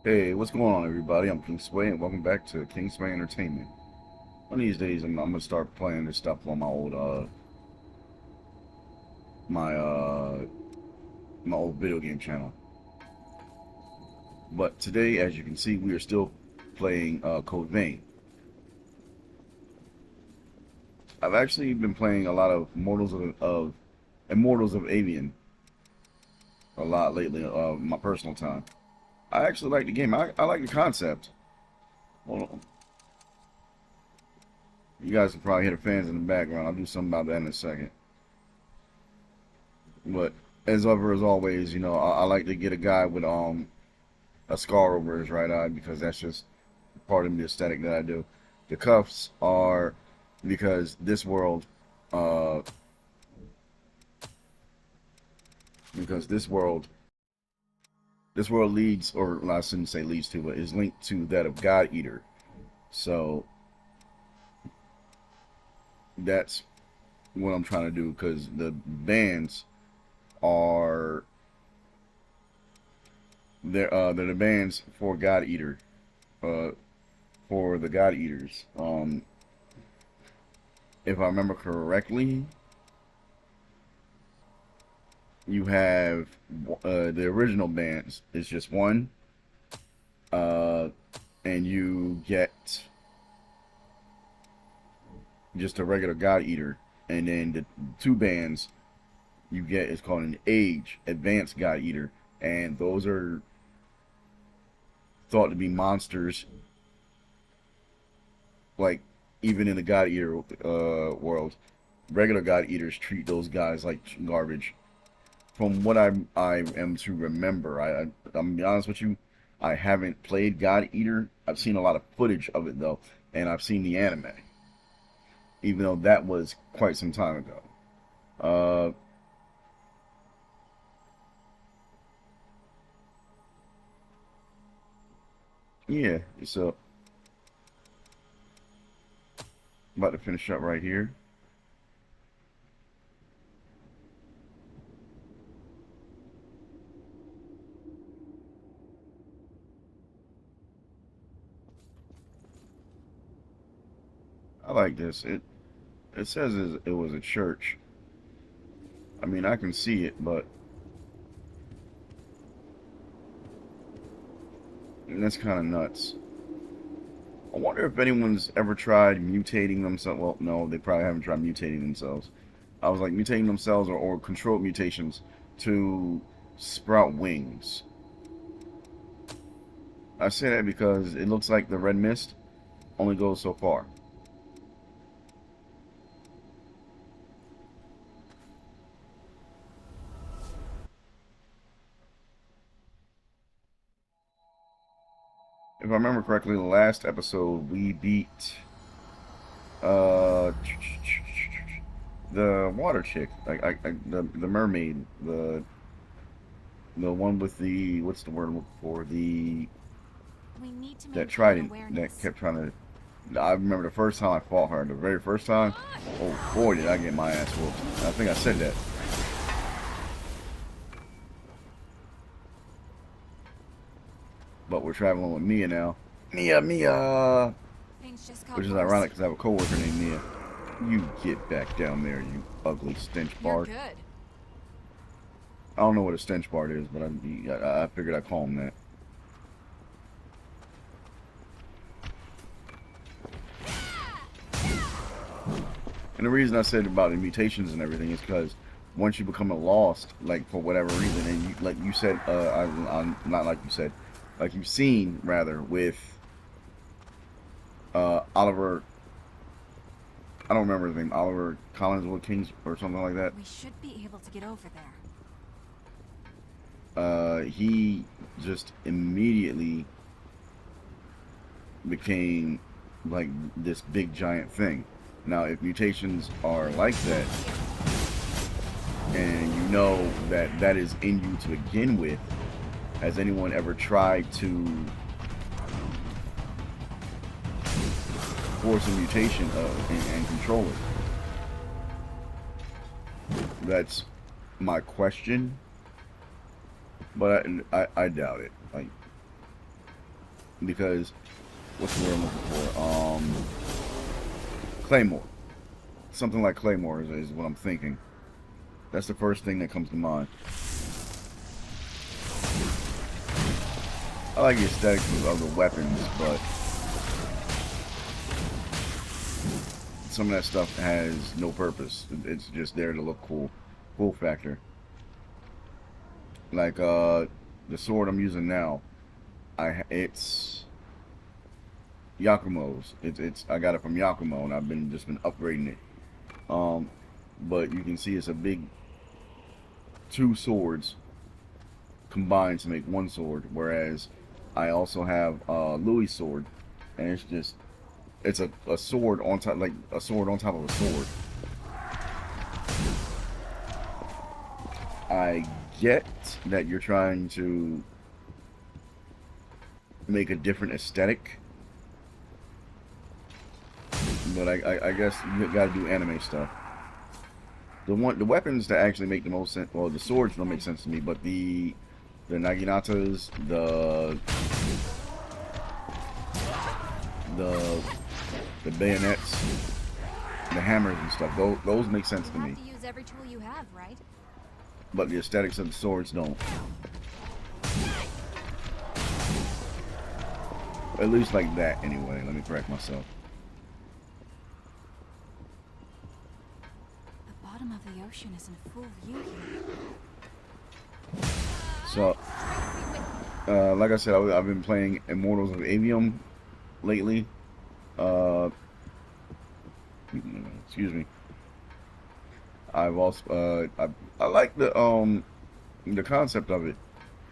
Hey, what's going on, everybody? I'm King Sway, and welcome back to King Sway Entertainment. One of these days, I'm gonna start playing this stuff on my my old video game channel. But today, as you can see, we are still playing Code Vein. I've actually been playing a lot of Immortals of Avian a lot lately. My personal time. I actually like the game. I like the concept. Hold on. You guys can probably hear the fans in the background. I'll do something about that in a second. But as always, I like to get a guy with a scar over his right eye because that's just part of the aesthetic that I do. The cuffs are because uh, this world leads, or I shouldn't say leads to, but is linked to that of God Eater. So that's what I'm trying to do because the bands are they're the bands for God Eater, uh, for the God Eaters. If I remember correctly, you have the original bands is just one, uh, and you get just a regular God Eater, and then the two bands you get is called an Age Advanced God Eater, and those are thought to be monsters. Like even in the God Eater world, regular God Eaters treat those guys like garbage. From what I am to remember, I'm gonna be honest with you, I haven't played God Eater. I've seen a lot of footage of it though, and I've seen the anime, even though that was quite some time ago. Uh, yeah, so about to finish up right here. I like this. It says it was a church. I mean, I can see it, but that's kind of nuts. I wonder if anyone's ever tried mutating themselves. Well, no, they probably haven't tried mutating themselves. I was like mutating themselves or controlled mutations to sprout wings. I say that because it looks like the red mist only goes so far. If I remember correctly, the last episode we beat uh the water chick, the mermaid, the one with the what's the word I'm looking for, the We need to that maintain trident that awareness. kept trying to. I remember the first time I fought her, the very first time. Oh boy, did I get my ass whooped. I think I said that. But we're traveling with Mia now. Mia, Things just which got is worse. ironic because I have a coworker named Mia. You get back down there, you ugly stench You're bard. good. I don't know what a stench bard is, but I figured I'd call him that. And the reason I said about the mutations and everything is because once you become a lost, like for whatever reason, and you like you said, not like you said, like you've seen rather with Oliver. I don't remember his name. Oliver Collinswood Kings or something like that. We should be able to get over there. He just immediately became like this big giant thing. Now, if mutations are like that, and you know that that is in you to begin with, has anyone ever tried to force a mutation and control it? That's my question, but I doubt it. Like because what's the word I'm looking for? Claymore. Something like Claymore is what I'm thinking. That's the first thing that comes to mind. I like the aesthetics of the weapons, but some of that stuff has no purpose. It's just there to look cool. Cool factor. Like the sword I'm using now, it's Yakumo's. It's I got it from Yakumo, and I've just been upgrading it. But you can see it's a big two swords combined to make one sword, whereas I also have Louis' sword, and it's a sword on top, like a sword on top of a sword. I get that you're trying to make a different aesthetic, but I guess you gotta do anime stuff. The weapons that actually make the most sense, well, the swords don't make sense to me, but the naginatas, the bayonets, the hammers and stuff, those make sense to You me. have to use every tool you have, right? But the aesthetics of the swords don't. At least like that, anyway. Let me correct myself. The bottom of the ocean is in full view here. So, like I said, I've been playing Immortals of Avium lately. Excuse me. I've also I like the concept of it.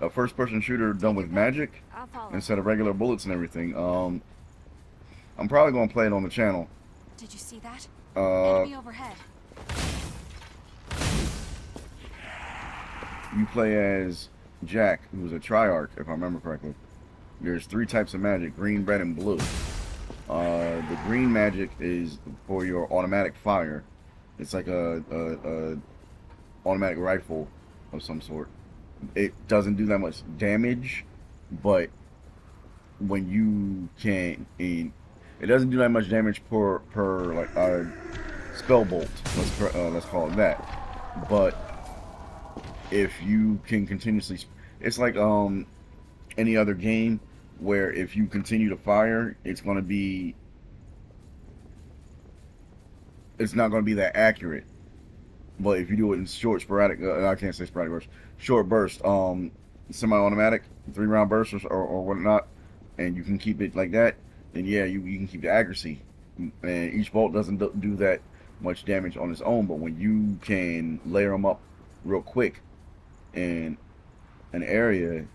A first-person shooter done with magic I'll follow. instead of regular bullets and everything. I'm probably gonna play it on the channel. Did you see that? Uh, Enemy overhead. you play as Jack, who's a Triarch, if I remember correctly. There's 3 types of magic: green, red, and blue. The green magic is for your automatic fire. It's like a automatic rifle of some sort. It doesn't do that much damage, but when you can, it doesn't do that much damage per like spell bolt. Let's call it that. But if you can continuously, it's like any other game where if you continue to fire, it's not going to be that accurate. But if you do it in short, sporadic, I can't say sporadic bursts, short burst, semi-automatic, 3-round bursts or whatnot, and you can keep it like that, then yeah, you can keep the accuracy. And each bolt doesn't do that much damage on its own, but when you can layer them up real quick in an area,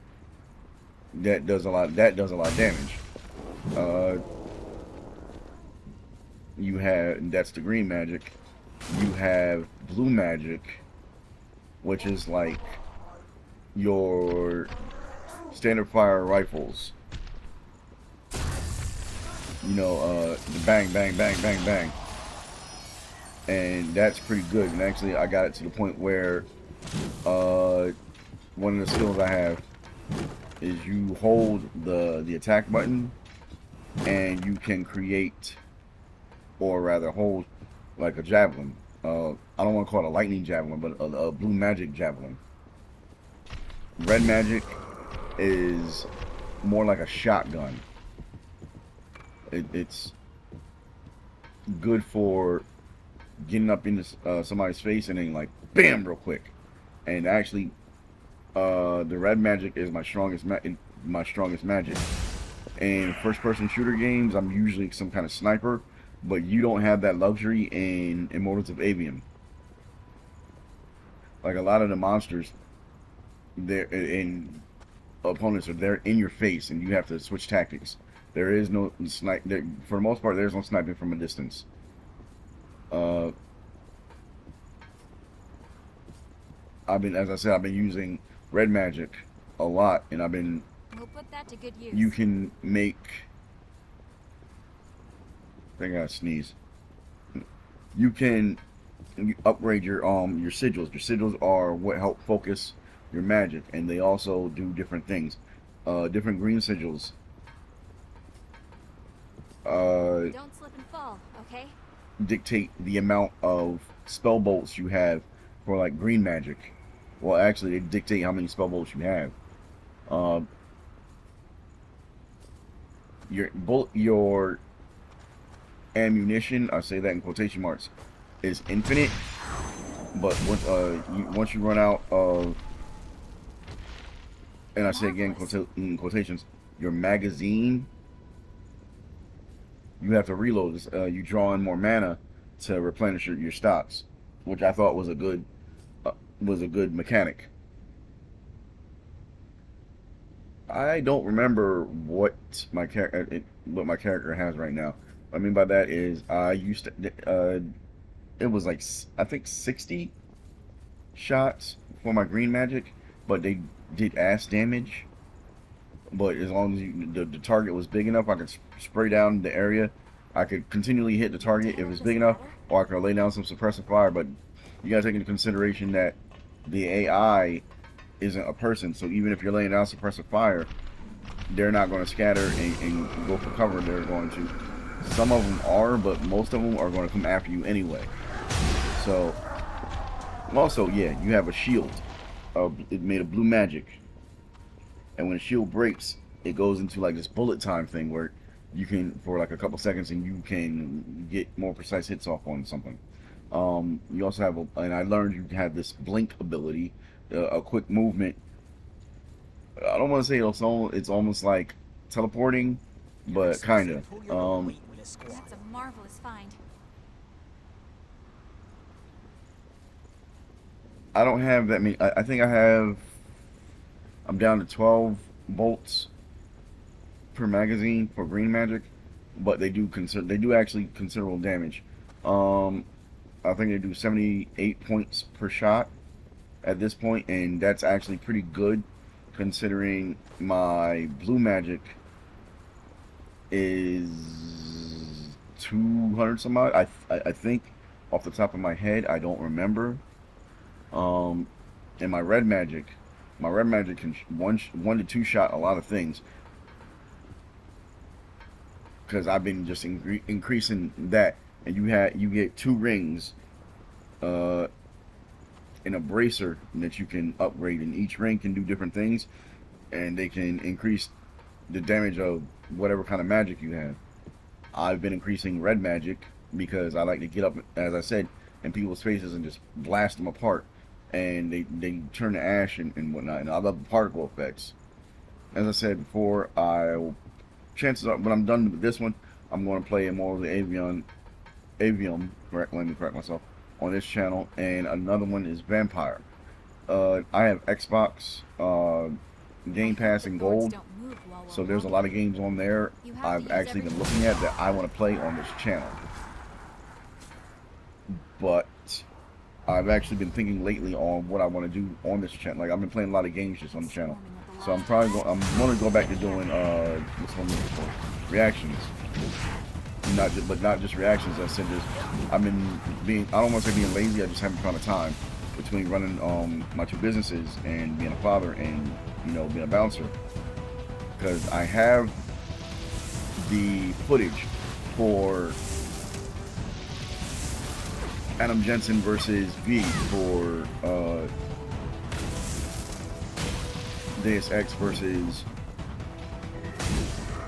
that does a lot of damage. That's the green magic. You have blue magic, which is like your standard fire rifles. The bang, bang, bang, bang, bang. And that's pretty good. And actually, I got it to the point where one of the skills I have is you hold the attack button, and you can create, or rather hold, like a javelin. I don't want to call it a lightning javelin, but a blue magic javelin. Red magic is more like a shotgun. It's good for getting up into somebody's face and then like bam real quick. And actually, the red magic is my strongest magic. In first-person shooter games, I'm usually some kind of sniper, but you don't have that luxury in Immortals of Avium. Like a lot of the monsters, they're in opponents are there in your face, and you have to switch tactics. There is no snipe. For the most part, there's no sniping from a distance. As I said, I've been using red magic a lot, and We'll put that to good use. you can make. I think I gotta sneeze. You can upgrade your sigils. Your sigils are what help focus your magic, and they also do different things. Different green sigils Don't slip and fall, okay? dictate the amount of spell bolts you have for like green magic. Well, actually, they dictate how many spell bolts you have. Uh, your ammunition, I say that in quotation marks, is infinite. But once you run out of, and I say again Marvelous. in quotations, your magazine, you have to reload. You draw in more mana to replenish your stocks, which I thought uh, was a good mechanic. I don't remember what my character has right now. What I mean by that is I used to it was like I think 60 shots for my green magic, but they did ass damage. But as long as the target was big enough, I could spray down the area. I could continually hit the target if Dinner it's at big this enough, matter? or I could lay down some suppressive fire. But you gotta take into consideration that the AI isn't a person, so even if you're laying down suppressive fire, they're not going to scatter and go for cover. They're going to. Some of them are, but most of them are going to come after you anyway. So, also, yeah, you have a shield. It made of blue magic, and when the shield breaks, it goes into like this bullet time thing where you can, for like a couple seconds, and you can get more precise hits off on something. You also have, and I learned you have this blink ability, a quick movement. I don't want to say it's almost like teleporting, Your but kind Excellency, of. pull your own weight with a squad. That's a marvelous find. I don't have that many. I think I have. I'm down to 12 bolts per magazine for green magic, but they do actually considerable damage. Um, I think they do 78 points per shot at this point, and that's actually pretty good considering my blue magic is 200 some odd. I think off the top of my head, I don't remember. Um, and my red magic can one to two shot a lot of things because I've been just increasing that. And you get two rings, uh, in a bracer that you can upgrade, and each ring can do different things, and they can increase the damage of whatever kind of magic you have. I've been increasing red magic because I like to get up, as I said, in people's faces and just blast them apart, and they turn to ash and whatnot. And I love the particle effects. As I said before, chances are when I'm done with this one, I'm going to play more of the Avium. Correct? Let me correct myself. On this channel, and another one is Vampire. I have Xbox, I Game hope Pass, the and boards Gold. don't move while So we're there's a lot walking. of games on there You have to I've use actually been everything looking you at that I have. want to play on this channel. But I've actually been thinking lately on what I want to do on this channel. Like I've been playing a lot of games just on the channel. Swarming with the So lost I'm going to go back to doing what's one before reactions. Not just reactions. I said just I've been being I don't want to say being lazy. I just haven't found the time between running my two businesses and being a father and being a bouncer because I have the footage for Adam Jensen versus V for Deus Ex versus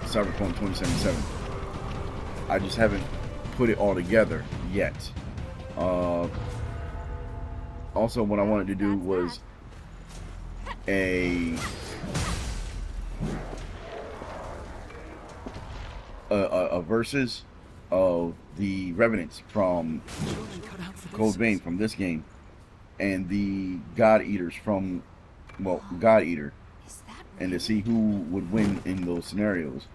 Cyberpunk 2077. I just haven't put it all together yet. Uh, Also, what I wanted to do was a versus of the Revenants from Children cut out for Code this. Vein from this game, and the God Eaters from God Eater, Is that and to real? see who would win in those scenarios.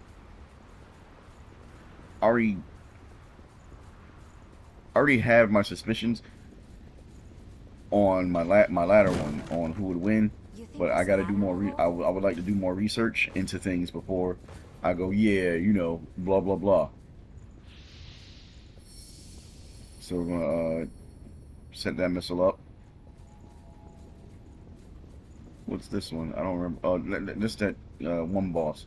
I already have my suspicions on my latter one on who would win, You think but I this got to do ladder more. will hold? I would like to do more research into things before I go. Yeah, blah blah blah. So we're gonna set that missile up. What's this one? I don't remember. Oh, this that one boss.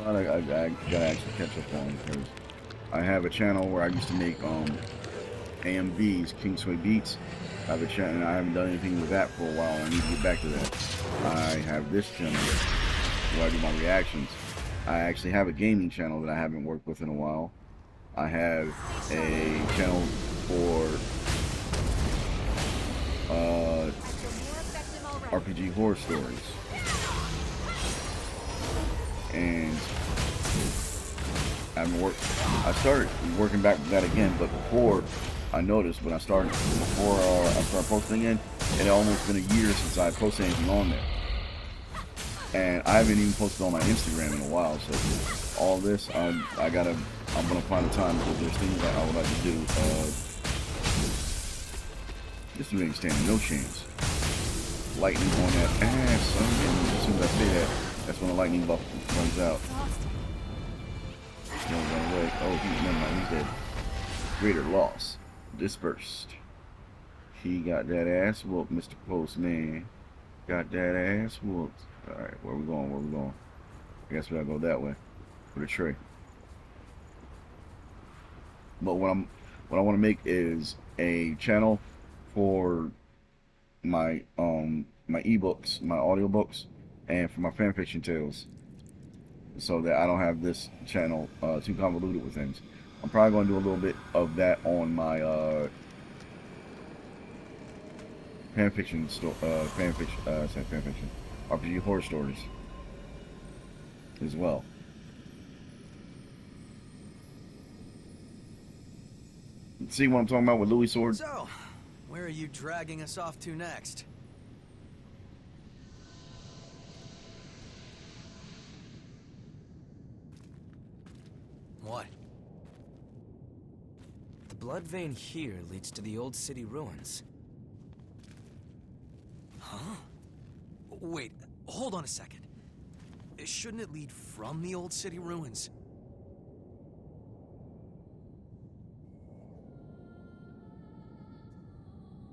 I gotta actually catch up on because I have a channel where I used to make AMVs, King Sway Beats. I have a channel, and I haven't done anything with that for a while. I need to get back to that. I have this channel where I do my reactions. I actually have a gaming channel that I haven't worked with in a while. I have a channel for RPG horror stories. And I started working back with that again, but before I noticed when I started posting in, it had almost been a year since I posted anything on there. And I haven't even posted on my Instagram in a while, so all this, I'm gonna find a time because there's things that I would like to do. This dude ain't standing no chance. Lightning on that ass, son. And as soon as I say that, that's when the lightning buff runs out. Oh, never mind, he's dead. Greater loss. Dispersed. He got that ass whooped, Mr. Postman. Got that ass whooped. Alright, where we going? Where we going? I guess we gotta go that way. For the tray. But what I want to make is a channel for my my ebooks, my audiobooks, and for my fanfiction tales, so that I don't have this channel too convoluted with things. I'm probably going to do a little bit of that on my fanfiction RPG horror stories as well. See what I'm talking about with Louis Sword? So, where are you dragging us off to next? What? The blood vein here leads to the old city ruins. Huh? Wait, hold on a second. Shouldn't it lead from the old city ruins?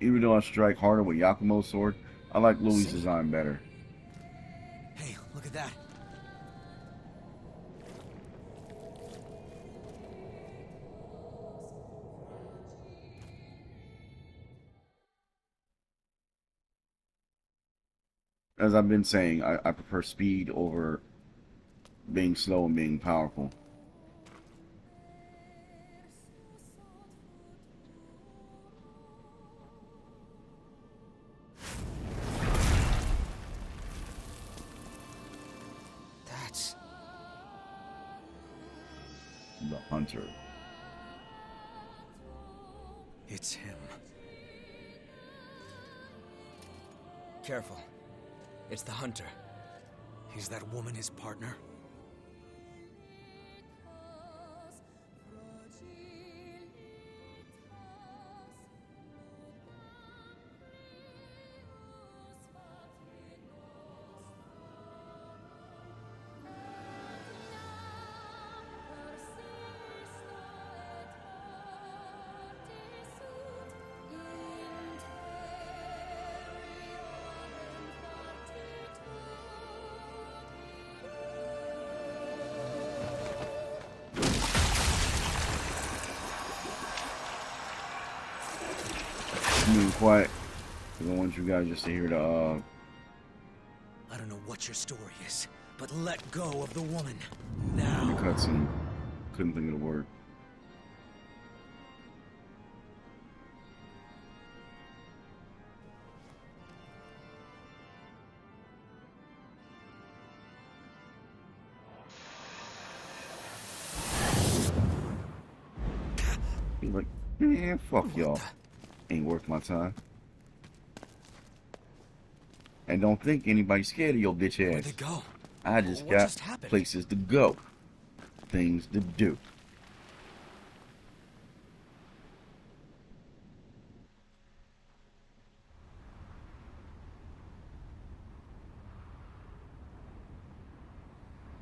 Even though I strike harder with Yakumo's sword, I like Louis' design better. Hey, look at that. As I've been saying, I prefer speed over being slow and being powerful. That's... The hunter. It's him. Careful. It's the hunter. Is that woman his partner? Being quiet, because I want you guys just to hear the I don't know what your story is, but let go of the woman now. cutscene. Couldn't think of the word. He's like, man, fuck y'all. Ain't worth my time. And don't think anybody's scared of your bitch Where'd ass. they go? I just What got just happened? places to go. Things to do.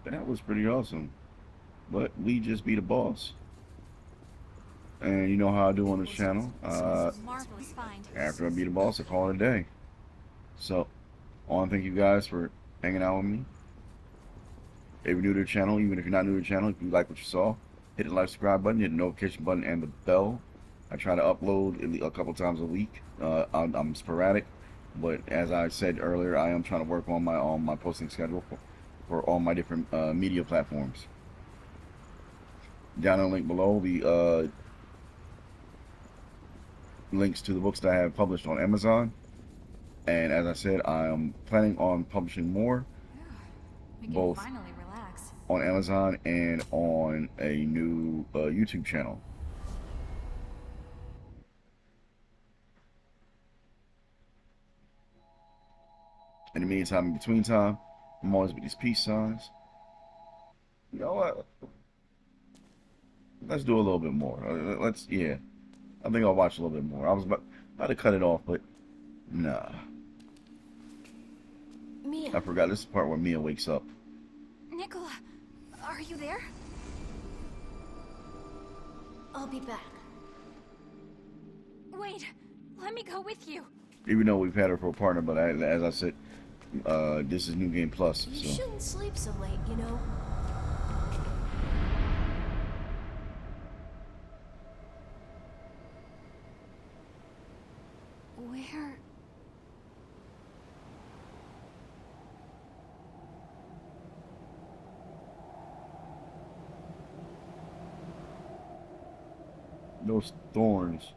That was pretty awesome. But we just beat a boss. And you know how I do on this channel. Marvelous find. After I beat a boss, I call it a day. So, I want to thank you guys for hanging out with me. if you're new to the channel, even if you're not new to the channel, if you like what you saw, hit the like, subscribe button, hit the notification button, and the bell. I try to upload a couple times a week. I'm sporadic, but as I said earlier, I am trying to work on my posting schedule for all my different media platforms. Down in the link below, the links to the books that I have published on Amazon. And as I said, I am planning on publishing more, We can both finally relax. on Amazon and on a new YouTube channel. In the meantime, in between time, I'm always with these peace signs. You know what? Let's do a little bit more. Yeah. I think I'll watch a little bit more. I was about to cut it off, but nah. Mia. I forgot. This is the part where Mia wakes up. Nicola, are you there? I'll be back. Wait, let me go with you. Even though we've had her for a partner, but as I said, this is New Game Plus. You So shouldn't sleep so late, you know. Where? those thorns.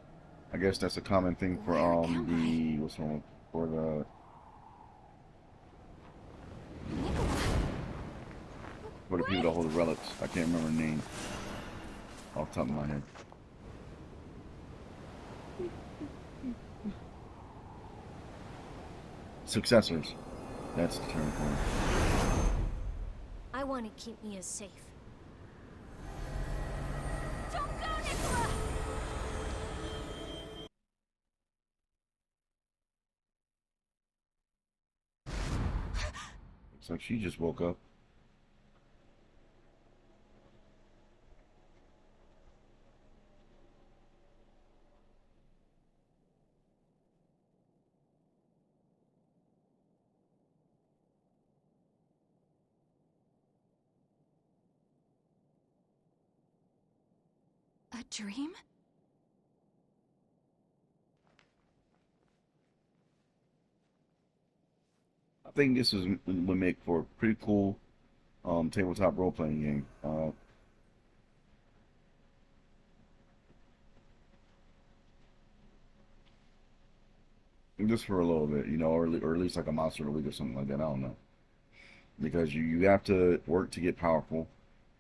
I guess that's a common thing for Where am the what's wrong for the Nicola. people that hold the relics. I can't remember the name off the top of my head. Successors. That's the term for it. I want to keep Mia safe. Don't go, Nicola! Looks like she just woke up. A dream? I think this would make for a pretty cool tabletop role playing game. Just for a little bit, you know, or at least like a monster of the week or something like that. I don't know, because you have to work to get powerful.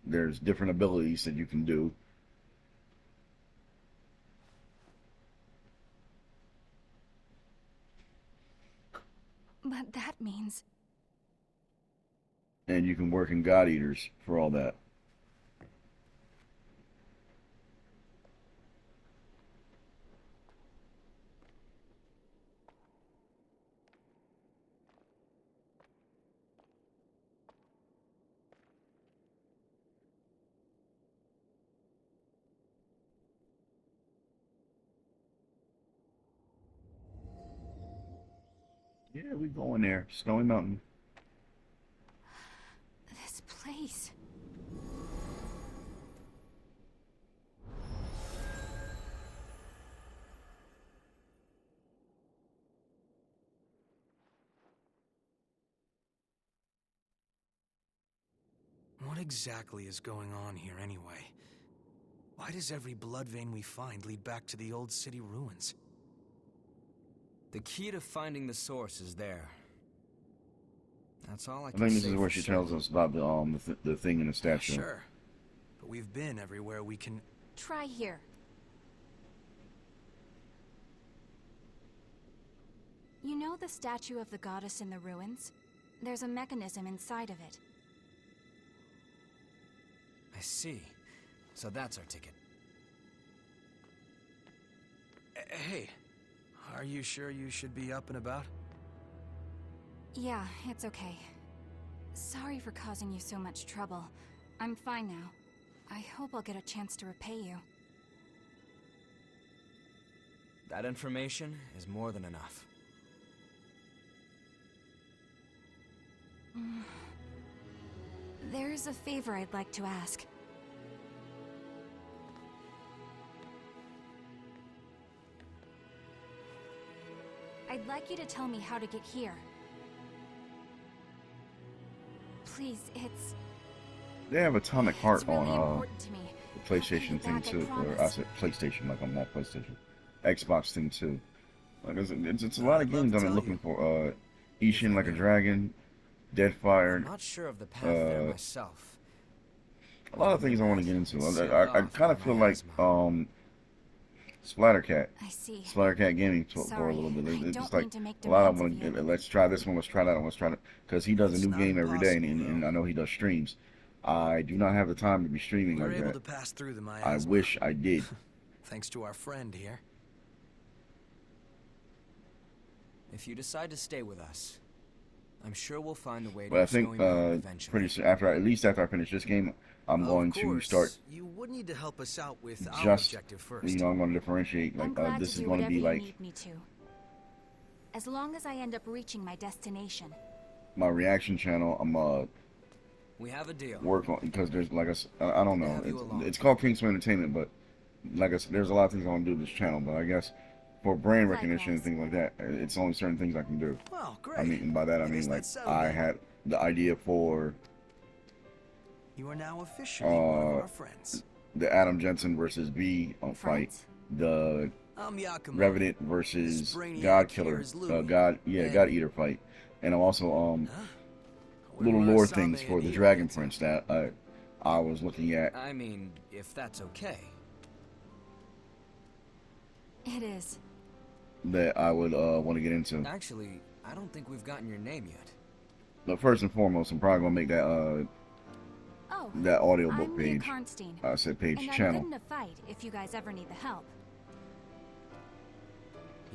There's different abilities that you can do. But that means... And you can work in God Eaters for all that. Yeah, we going there. Snowy Mountain. this place... What exactly is going on here anyway? Why does every blood vein we find lead back to the old city ruins? The key to finding the source is there. That's all I I can think this say is where for she sure. tells us about the thing in the statue. Sure. But we've been everywhere we can... Try here. You know the statue of the goddess in the ruins? There's a mechanism inside of it. I see. So that's our ticket. Hey, are you sure you should be up and about? Yeah, it's okay. Sorry for causing you so much trouble. I'm fine now. I hope I'll get a chance to repay you. That information is more than enough. There's a favor I'd like to ask. I'd like you to tell me how to get here. Please, it's They have Atomic Heart really on important to me. the PlayStation thing Back, I too. Or I promise. said PlayStation, like I'm not PlayStation. Xbox thing too. Like it's a lot I'd of love games to I've been tell looking you. for. Ishin like a knew. Dragon, I'm Deadfire. not sure of the path there uh, myself. A lot of things I want to get into. Sealed I off kind of by feel my like asthma. Splattercat. I see. Splattercat Gaming for a Sorry, little bit. I It's don't just like mean to make a lot of demands them. of you. Let's try this one. Let's try that one. Let's try that because he does It's a new not game every day, impossible, and though. I know he does streams. I do not have the time to be streaming We were like able that. to pass through the I miasma. wish I did. Thanks to our friend here. If you decide to stay with us, I'm sure we'll find a way to But I think Snowy Mountain eventually. pretty soon at least after I finish this game, I'm going Of to course, start. You would need to help us out with our Just, objective first. You know, I'm going to differentiate. I'm Like glad this to is do going to whatever be you like need me to. As long as I end up reaching my destination. my reaction channel. I'm We have a deal. work on because there's like I don't know. Have you along. It's called Kingsman Entertainment, but like I said, there's a lot of things I want to do with this channel. But I guess for brand recognition and Likewise. things like that, it's only certain things I can do. Well, great. I mean, and by that I I mean guess like that's settled I then. had the idea for You are now officially one of our friends. the Adam Jensen versus B fight, Friends? the I'm Yakumo. Revenant versus This brainiac God here Killer, is Louis. God And- God Eater fight, and I'm also Huh? little Where lore Asame things for and the Eva Dragon gets Prince that I was looking at I mean, if that's okay. It is. that I would want to get into. Actually, I don't think we've gotten your name yet. But first and foremost, I'm probably gonna make that Oh, that audiobook I'm Mia page. Karnstein. I said page And I'm channel. good in a fight if you guys ever need the help.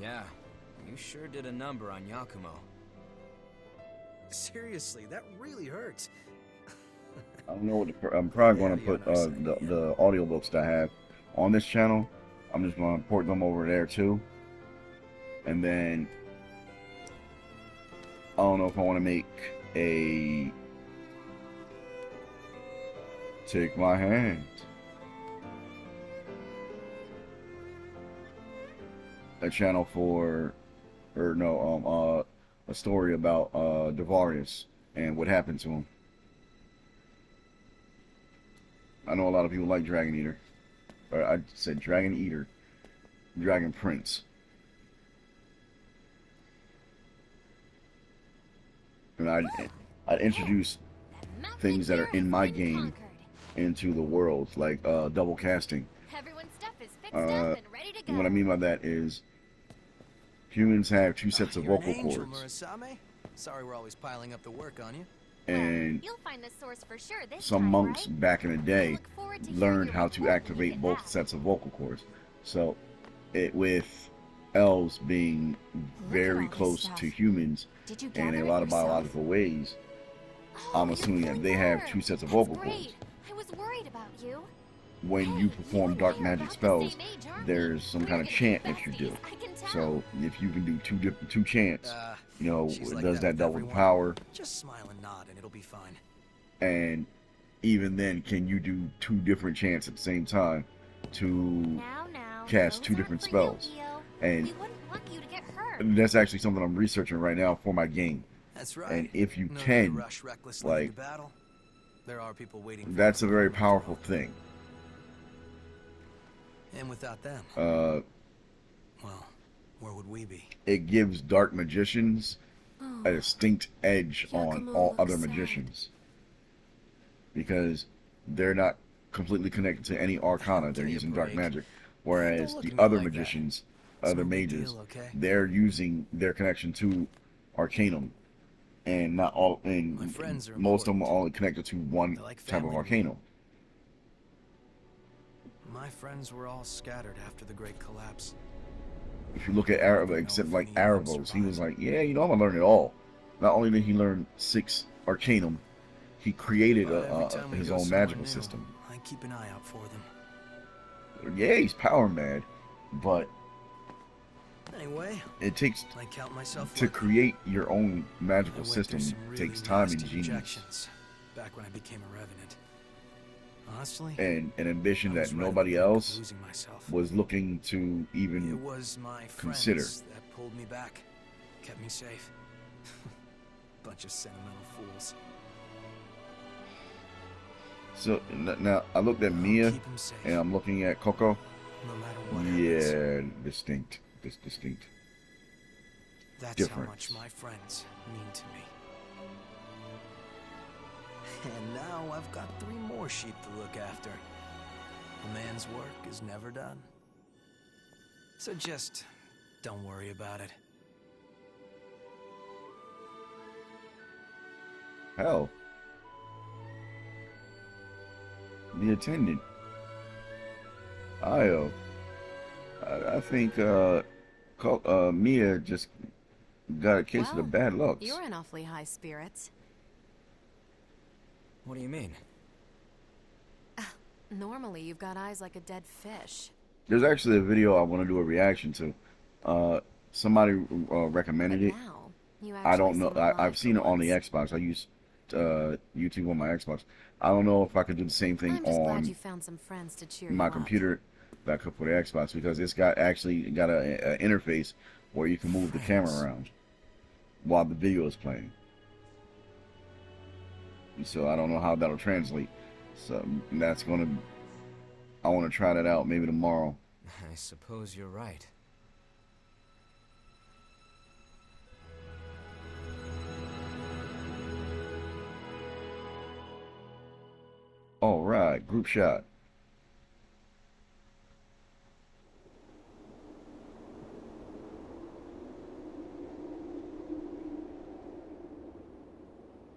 Yeah, you sure did a number on Yakumo. Seriously, that really hurts. I don't know what I'm probably Yeah, going to yeah, put no, so, the audiobooks that I have on this channel. I'm just going to port them over there too. And then I don't know if I want to make a Take My Hand. A channel for, or no, a story about Devarius and what happened to him. I know a lot of people like Dragon Eater. Or I said Dragon Eater. Dragon Prince. And I'd introduce things that are in my game into the world, like double casting. Everyone's stuff is fixed Uh, up and ready to go. What I mean by that is humans have two sets of You're an vocal angel, cords. Murasame. Sorry we're always piling up the work on you. And You'll find the source for sure this some time, monks right? back in the I day look forward to hearing learned your how to report when you activate get both back. sets of vocal cords. So, with elves being very all this close stuff. to humans Did you in gather a it lot of yourself? biological ways, Oh, I'm you assuming that really they have were. two sets of That's vocal great. cords. I was worried about you. When Hey, you perform and dark I are magic about the spells, same age, aren't we? there's some We're kind of gonna chant be that you do. besties, I can tell. So, if you can do two chants, you know, she's like does that with double the everyone. power? Just smile and nod and it'll be fine. And even then, can you do two different chants at the same time to Now, cast those two aren't different for you, spells? Io. And We wouldn't want you to get hurt. that's actually something I'm researching right now for my game. That's right. And if you No need to can, rush recklessly like, into battle. There are people waiting. For that's a you. very powerful thing. And without them, Uh, well, where would we be? it gives dark magicians Oh, a distinct edge on Yakumo all looks other sad. magicians because they're not completely connected to any arcana. They're Give me a using dark break. magic, whereas Don't look the at me other like that. magicians, It's other no big mages, deal, okay? they're using their connection to arcanum, and not all. My And friends are most of them are important. only connected to one They're like type of family to me. arcanum. My friends were all scattered after the great collapse. If you look at Arab, except like Aravos, he was like, yeah, you know, I'm gonna learn it all. Not only did he learn 6 arcanum, he created But every time we his go own somewhere magical new, system. I keep an eye out for them. Yeah, he's power mad, but Anyway, it takes I count myself to lucky. create your own I magical went through system some really takes time and nasty genius. injections. back when I became a revenant. Honestly, and an ambition I was that right on the nobody brink of else losing myself. was looking to It even was my consider. friends that pulled me back, kept me safe. Bunch of sentimental fools. So now I looked at I'll Mia keep 'em safe, and I'm looking at Coco. no matter what happens. Yeah, distinct. Distinct That's difference. how much my friends mean to me. And now I've got 3 more sheep to look after. A man's work is never done. So just don't worry about it. Hell, the attendant. I think Mia just got a case of the Well, bad lucks. you're in awfully high spirits. What do you mean? Normally, you've got eyes like a dead fish. There's actually a video I want to do a reaction to. Somebody But recommended it. now, you I don't actually know. seem alive I've for seen it on the once. Xbox. I use YouTube on my Xbox. I don't know if I could do the same thing I'm just glad on you found some friends to cheer my you up. computer that I could for the Xbox, because it's actually got a interface where you can move the camera Friends. around while the video is playing. So I don't know how that'll translate. So that's gonna. I want to try that out maybe tomorrow. I suppose you're right. All right, group shot.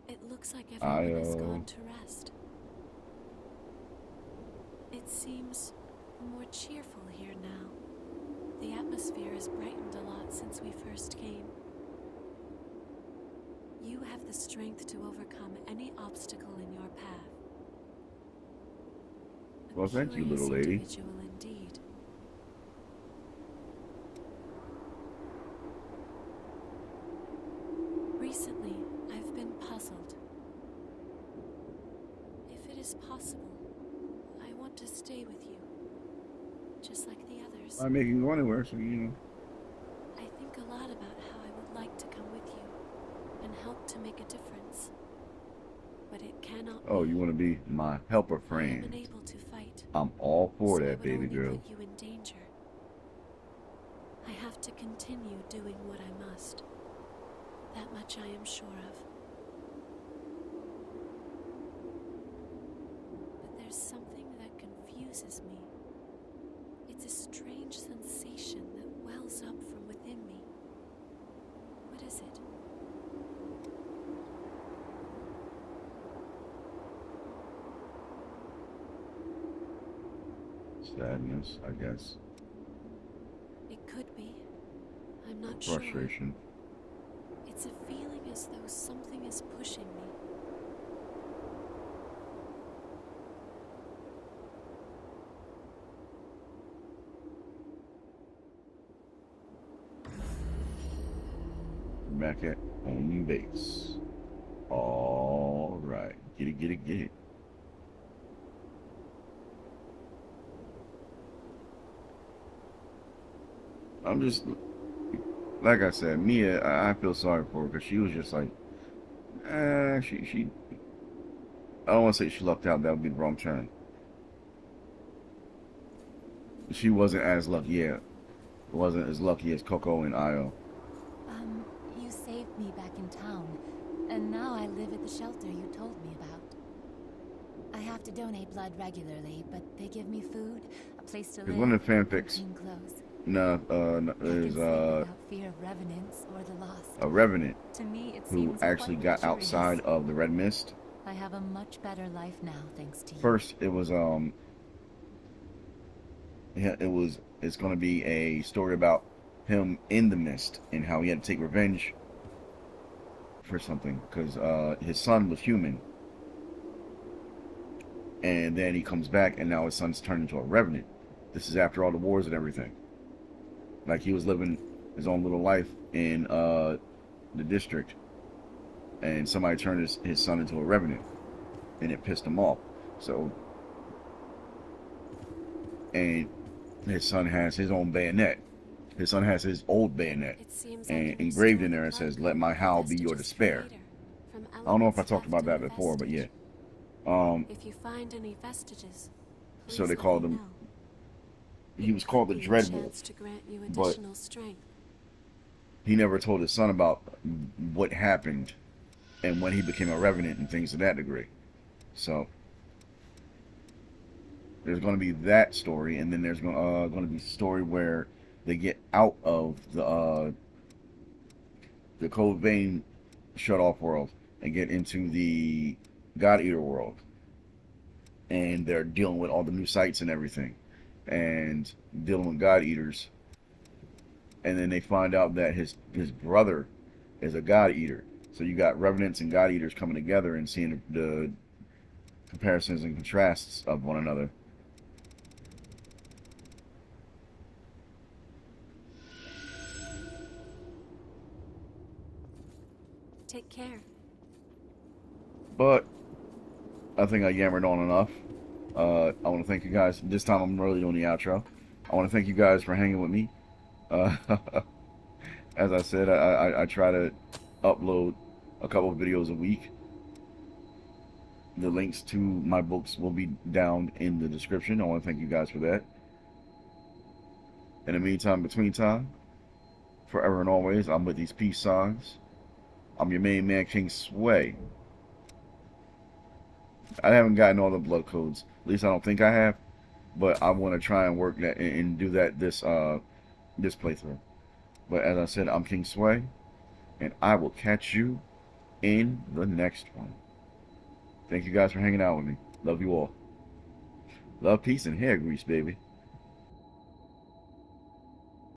It looks like everyone has Io. gone to rest. It seems more cheerful here now. The atmosphere has brightened a lot since we first came. You have the strength to overcome any obstacle in your path. A Well, thank you, curious little lady. individual indeed. Recently, I've been puzzled. If it is possible, I want to stay with you, just like the others. I'm making go anywhere, so you know. I think a lot about how I would like to come with you and help to make a difference. But it cannot Oh, be. you want to be my helper I am friend? unable to fight. I'm all for so I that, would baby only girl. put you in danger. I have to continue doing what I must. That much I am sure of. But there's something that confuses me. It's a strange sensation that wells up from within me. What is it? Sadness, I guess. It could be. I'm not sure. Frustration. It's a feeling as though something is pushing me. Back at home base. All right. Get it, get it, get it. I'm just, like I said, Mia, I feel sorry for her because she was just like, she, I don't want to say she lucked out. That would be the wrong term. She wasn't as lucky, yeah. Wasn't as lucky as Coco and Io. You saved me back in town, and now I live at the shelter you told me about. I have to donate blood regularly, but they give me food, a place to live, One of the and fanfics, clean clothes. no, I can is sleep without fear of revenants or the lost. a revenant To me, it who seems actually quite got luxurious. outside of the Red Mist. I have a much better life now, thanks to you. First, it was yeah, it's going to be a story about him in the mist and how he had to take revenge for something because his son was human, and then he comes back and now his son's turned into a revenant. This is after all the wars and everything. Like, he was living his own little life in the district, and somebody turned his son into a revenant. and it pissed him off. So, and his son has his own bayonet. His son has his old bayonet, It seems I and can engraved restore in the there it blood says, code "Let my with howl be your vestiges despair." creator from I don't know if I elements talked about left that in a before, but yeah. vestige. If you find any vestiges, So please they let called me him. know. He was called the Could be a Dreadwolf, chance to grant you but additional strength. he never told his son about what happened and when he became a revenant and things to that degree. So there's going to be that story, and then there's going to be a story where they get out of the Code Vein shut off world and get into the God Eater world, and they're dealing with all the new sites and everything, and dealing with God Eaters, and then they find out that his brother is a God Eater. So you got Revenants and God Eaters coming together and seeing the comparisons and contrasts of one another. Take care. But I think I yammered on enough. I want to thank you guys. This time I'm really doing the outro. I want to thank you guys for hanging with me. Uh, as I said, I try to upload a couple of videos a week. The links to my books will be down in the description. I want to thank you guys for that. In the meantime, between time, forever and always, I'm with these peace signs. I'm your main man, King Sway. I haven't gotten all the blood codes. At least I don't think I have. But I want to try and work that and do that this playthrough. But as I said, I'm King Sway, and I will catch you in the next one. Thank you guys for hanging out with me. Love you all. Love, peace, and hair grease, baby.